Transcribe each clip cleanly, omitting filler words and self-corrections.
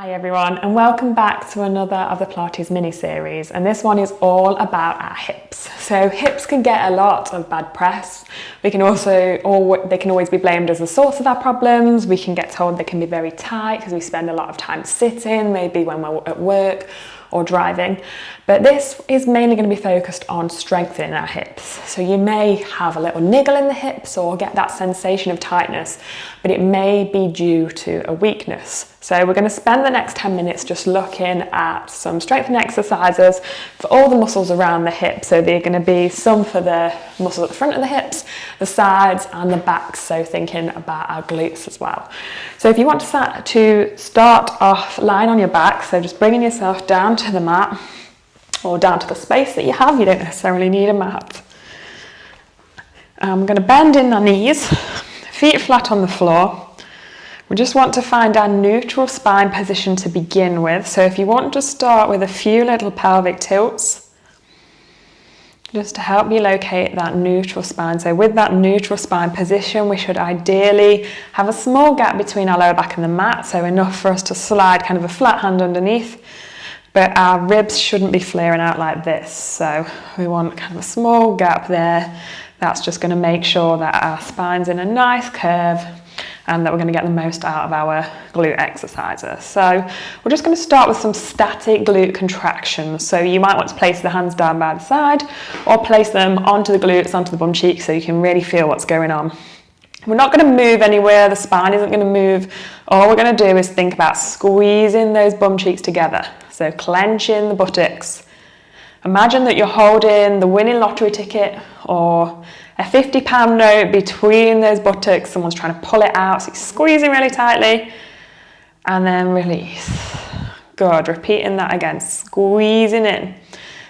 Hi everyone, and welcome back to another of the Pilates mini-series, and this one is all about our hips. So hips can get a lot of bad press. They can always be blamed as the source of our problems. We can get told they can be very tight because we spend a lot of time sitting, maybe when we're at work or driving. But this is mainly going to be focused on strengthening our hips. So you may have a little niggle in the hips or get that sensation of tightness, but it may be due to a weakness. So we're going to spend the next 10 minutes just looking at some strengthening exercises for all the muscles around the hips. So they're going to be some for the muscles at the front of the hips, the sides and the backs. So thinking about our glutes as well. So if you want to start off lying on your back, so just bringing yourself down to the mat or down to the space that you have. You don't necessarily need a mat. I'm going to bend in our knees, feet flat on the floor. We just want to find our neutral spine position to begin with. So if you want to start with a few little pelvic tilts, just to help you locate that neutral spine. So with that neutral spine position, we should ideally have a small gap between our lower back and the mat, so enough for us to slide kind of a flat hand underneath, but our ribs shouldn't be flaring out like this. So we want kind of a small gap there. That's just going to make sure that our spine's in a nice curve and that we're going to get the most out of our glute exercises. So we're just going to start with some static glute contractions. So you might want to place the hands down by the side or place them onto the glutes, onto the bum cheeks, so you can really feel what's going on. We're not going to move anywhere, the spine isn't going to move. All we're going to do is think about squeezing those bum cheeks together. So clenching the buttocks. Imagine that you're holding the winning lottery ticket or a £50 note between those buttocks. Someone's trying to pull it out, so you're squeezing really tightly and then release. Good, repeating that again, squeezing in.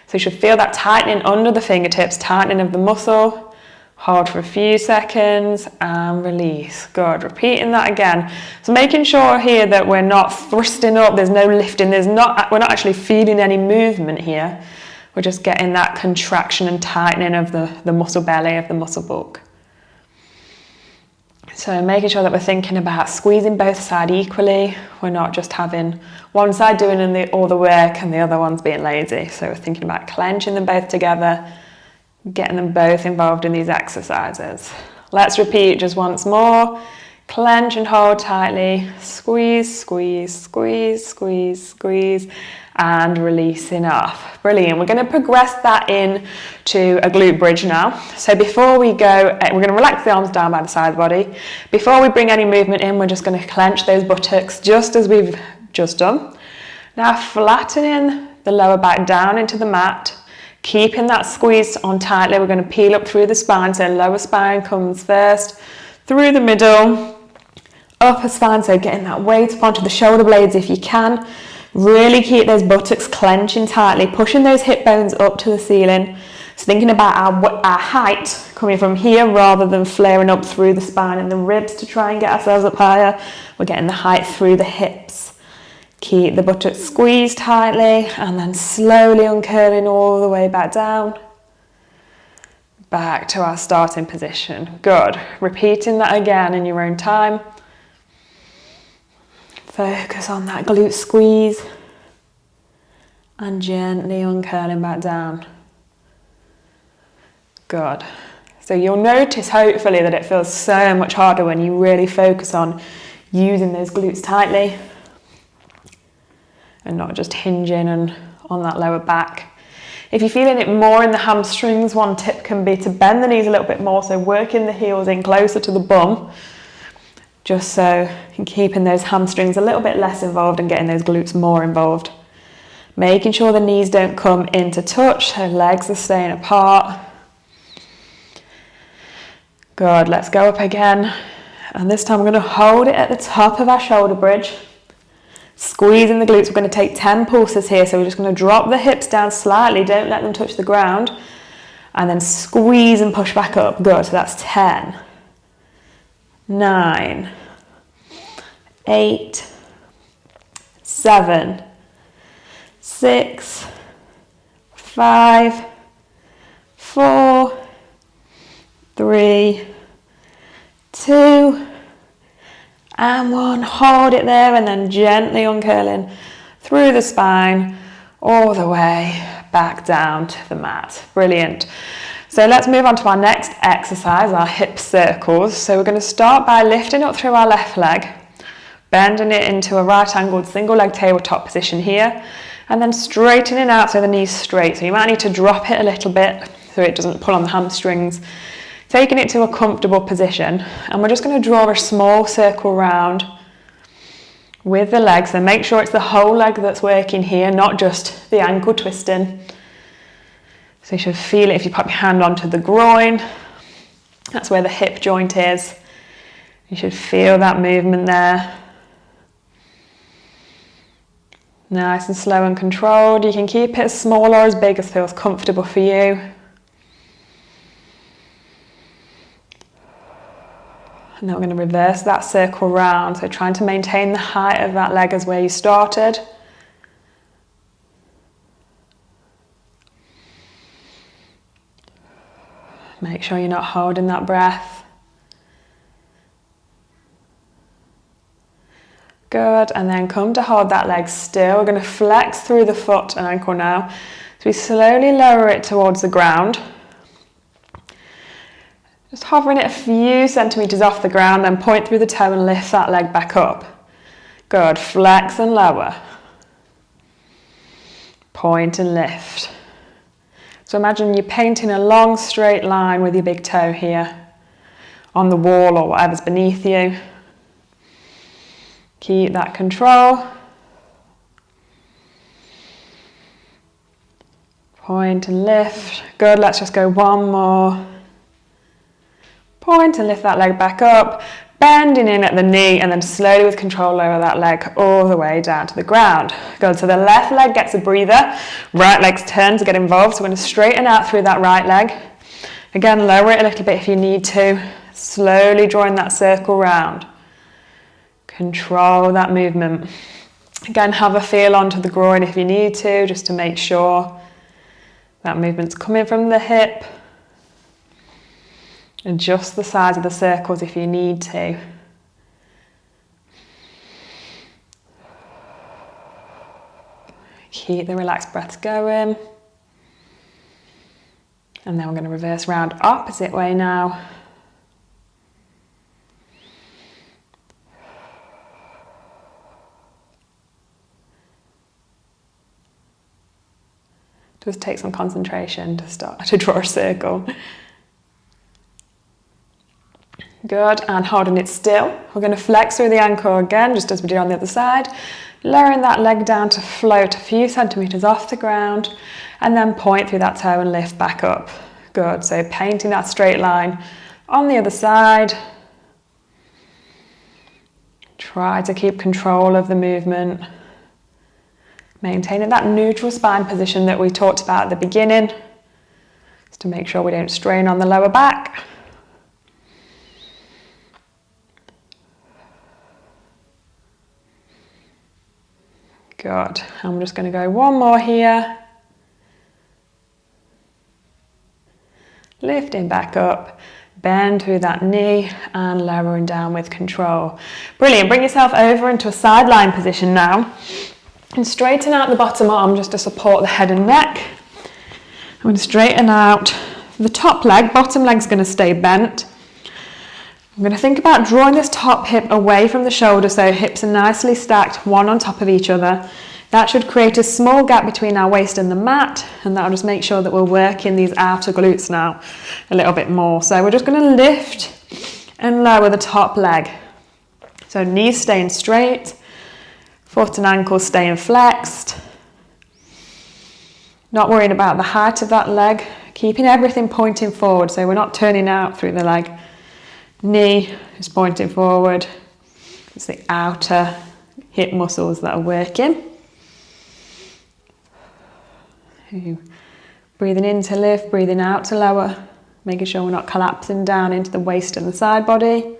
So you should feel that tightening under the fingertips, tightening of the muscle. Hold for a few seconds and release. Good, repeating that again. So making sure here that we're not thrusting up, there's no lifting, we're not actually feeling any movement here. We're just getting that contraction and tightening of the muscle belly, of the muscle bulk. So making sure that we're thinking about squeezing both sides equally. We're not just having one side doing all the work and the other one's being lazy. So we're thinking about clenching them both together, getting them both involved in these exercises. Let's repeat just once more. Clench and hold tightly. Squeeze, squeeze, squeeze, squeeze, squeeze. And releasing off. Brilliant. We're going to progress that in to a glute bridge now. So before we go, we're going to relax the arms down by the side of the body. Before we bring any movement in, we're just going to clench those buttocks just as we've just done. Now flattening the lower back down into the mat, keeping that squeeze on tightly. We're going to peel up through the spine. So lower spine comes first, through the middle, upper spine. So getting that weight up onto the shoulder blades if you can. Really keep those buttocks clenching tightly, pushing those hip bones up to the ceiling. So thinking about our height coming from here rather than flaring up through the spine and the ribs to try and get ourselves up higher. We're getting the height through the hips. Keep the buttocks squeezed tightly and then slowly uncurling all the way back down. Back to our starting position. Good. Repeating that again in your own time. Focus on that glute squeeze and gently uncurling back down. Good. So you'll notice hopefully that it feels so much harder when you really focus on using those glutes tightly and not just hinging on that lower back. If you're feeling it more in the hamstrings, one tip can be to bend the knees a little bit more, so working the heels in closer to the bum, just so you're keeping those hamstrings a little bit less involved and getting those glutes more involved. Making sure the knees don't come into touch, so legs are staying apart. Good, let's go up again. And this time we're going to hold it at the top of our shoulder bridge. Squeezing the glutes, we're going to take 10 pulses here, so we're just going to drop the hips down slightly, don't let them touch the ground. And then squeeze and push back up. Good, so that's 10. 9, 8, 7, 6, 5, 4, 3, 2, And one, hold it there, and then gently uncurling through the spine, all the way back down to the mat. Brilliant. So let's move on to our next exercise, our hip circles. So we're going to start by lifting up through our left leg, bending it into a right angled single leg tabletop position here, and then straightening out so the knee's straight. So you might need to drop it a little bit so it doesn't pull on the hamstrings. Taking it to a comfortable position, and we're just going to draw a small circle round with the leg. So make sure it's the whole leg that's working here, not just the ankle twisting. So you should feel it if you pop your hand onto the groin. That's where the hip joint is. You should feel that movement there. Nice and slow and controlled. You can keep it as small or as big as feels comfortable for you. And then we're going to reverse that circle round. So trying to maintain the height of that leg as where you started. Make sure you're not holding that breath. Good, and then come to hold that leg still. We're going to flex through the foot and ankle now. So we slowly lower it towards the ground. Just hovering it a few centimetres off the ground, then point through the toe and lift that leg back up. Good, flex and lower. Point and lift. So imagine you're painting a long straight line with your big toe here on the wall or whatever's beneath you. Keep that control. Point and lift. Good, let's just go one more. Point and lift that leg back up, bending in at the knee, and then slowly with control lower that leg all the way down to the ground. Good, so the left leg gets a breather, right leg's turn to get involved. So we're going to straighten out through that right leg. Again, lower it a little bit if you need to. Slowly drawing that circle round. Control that movement. Again, have a feel onto the groin if you need to, just to make sure that movement's coming from the hip. Adjust the size of the circles if you need to. Keep the relaxed breaths going. And then we're going to reverse round opposite way now. Just take some concentration to start to draw a circle. Good, and holding it still. We're going to flex through the ankle again, just as we did on the other side. Lowering that leg down to float a few centimetres off the ground, and then point through that toe and lift back up. Good, so painting that straight line on the other side. Try to keep control of the movement. Maintaining that neutral spine position that we talked about at the beginning, just to make sure we don't strain on the lower back. Good, I'm just going to go one more here. Lifting back up, bend through that knee and lowering down with control. Brilliant, bring yourself over into a side lying position now. And straighten out the bottom arm just to support the head and neck. I'm going to straighten out the top leg, bottom leg's going to stay bent. I'm going to think about drawing this top hip away from the shoulder so hips are nicely stacked, one on top of each other. That should create a small gap between our waist and the mat, and that'll just make sure that we're working these outer glutes now a little bit more. So we're just going to lift and lower the top leg. So knees staying straight, foot and ankle staying flexed. Not worrying about the height of that leg, keeping everything pointing forward so we're not turning out through the leg. Knee is pointing forward. It's the outer hip muscles that are working. Breathing in to lift, breathing out to lower, making sure we're not collapsing down into the waist and the side body.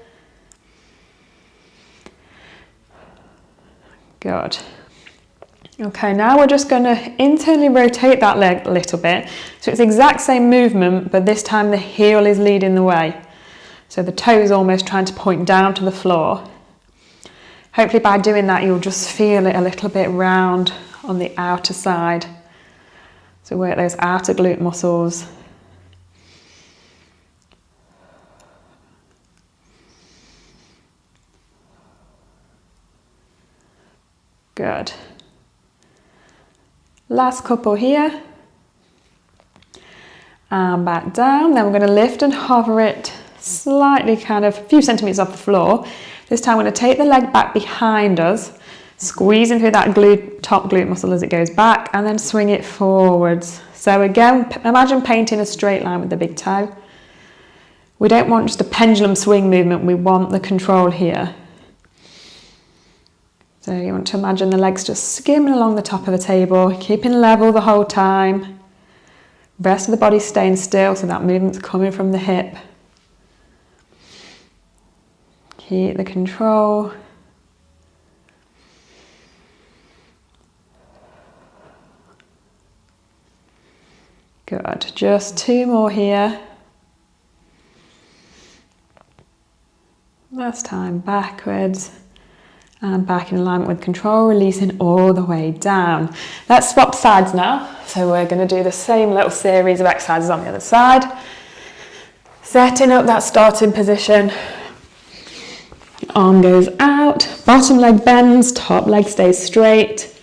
Good. Okay, now we're just going to internally rotate that leg a little bit. So it's the exact same movement, but this time the heel is leading the way. So the toe is almost trying to point down to the floor. Hopefully by doing that, you'll just feel it a little bit round on the outer side. So work those outer glute muscles. Good. Last couple here. And back down. Then we're going to lift and hover it slightly, kind of a few centimetres off the floor. This time we're going to take the leg back behind us, squeezing through that top glute muscle as it goes back, and then swing it forwards. So again, imagine painting a straight line with the big toe. We don't want just a pendulum swing movement, we want the control here. So you want to imagine the legs just skimming along the top of the table, keeping level the whole time. Rest of the body staying still, so that movement's coming from the hip. Keep the control. Good, just 2 more here. Last time, backwards. And back in alignment with control, releasing all the way down. Let's swap sides now. So we're going to do the same little series of exercises on the other side. Setting up that starting position. Arm goes out, bottom leg bends, top leg stays straight.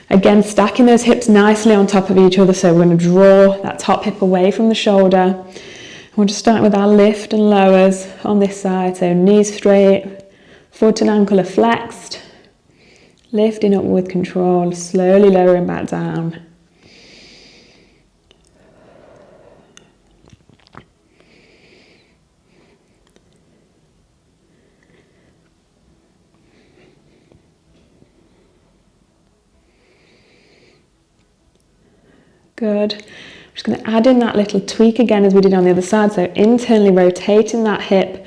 Again, stacking those hips nicely on top of each other. So we're going to draw that top hip away from the shoulder. We'll just start with our lift and lowers on this side. So knees straight. Foot and ankle are flexed, lifting up with control, slowly lowering back down. Good. I'm just going to add in that little tweak again as we did on the other side, so internally rotating that hip.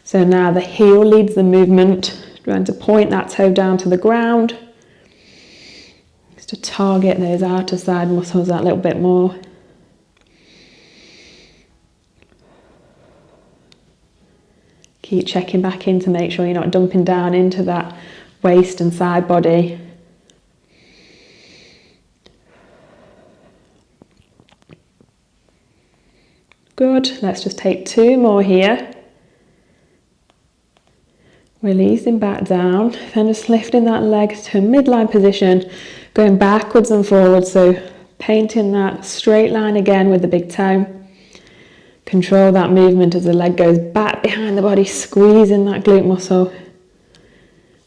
So now the heel leads the movement, trying to point that toe down to the ground. Just to target those outer side muscles that little bit more. Keep checking back in to make sure you're not dumping down into that waist and side body. Good, let's just take 2 more here. Releasing back down, then just lifting that leg to a midline position, going backwards and forwards, so painting that straight line again with the big toe. Control that movement as the leg goes back behind the body, squeezing that glute muscle.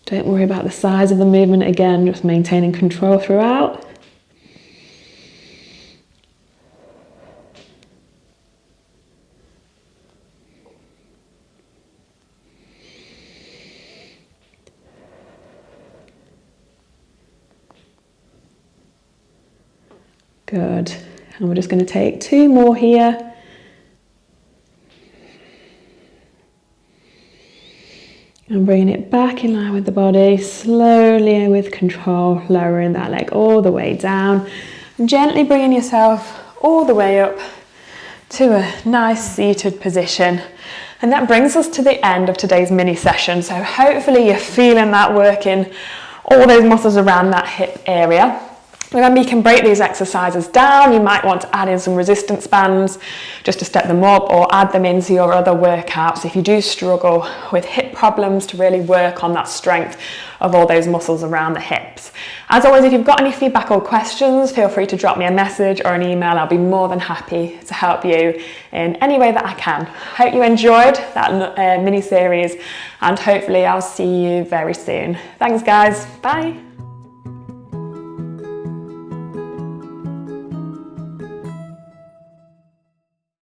Don't worry about the size of the movement again, just maintaining control throughout. Good, and we're just going to take 2 more here. And bringing it back in line with the body, slowly and with control, lowering that leg all the way down. And gently bringing yourself all the way up to a nice seated position. And that brings us to the end of today's mini session. So hopefully you're feeling that working all those muscles around that hip area. Remember, you can break these exercises down. You might want to add in some resistance bands just to step them up, or add them into your other workouts if you do struggle with hip problems, to really work on that strength of all those muscles around the hips. As always, if you've got any feedback or questions, feel free to drop me a message or an email. I'll be more than happy to help you in any way that I can. Hope you enjoyed that mini series, and hopefully I'll see you very soon. Thanks guys, bye.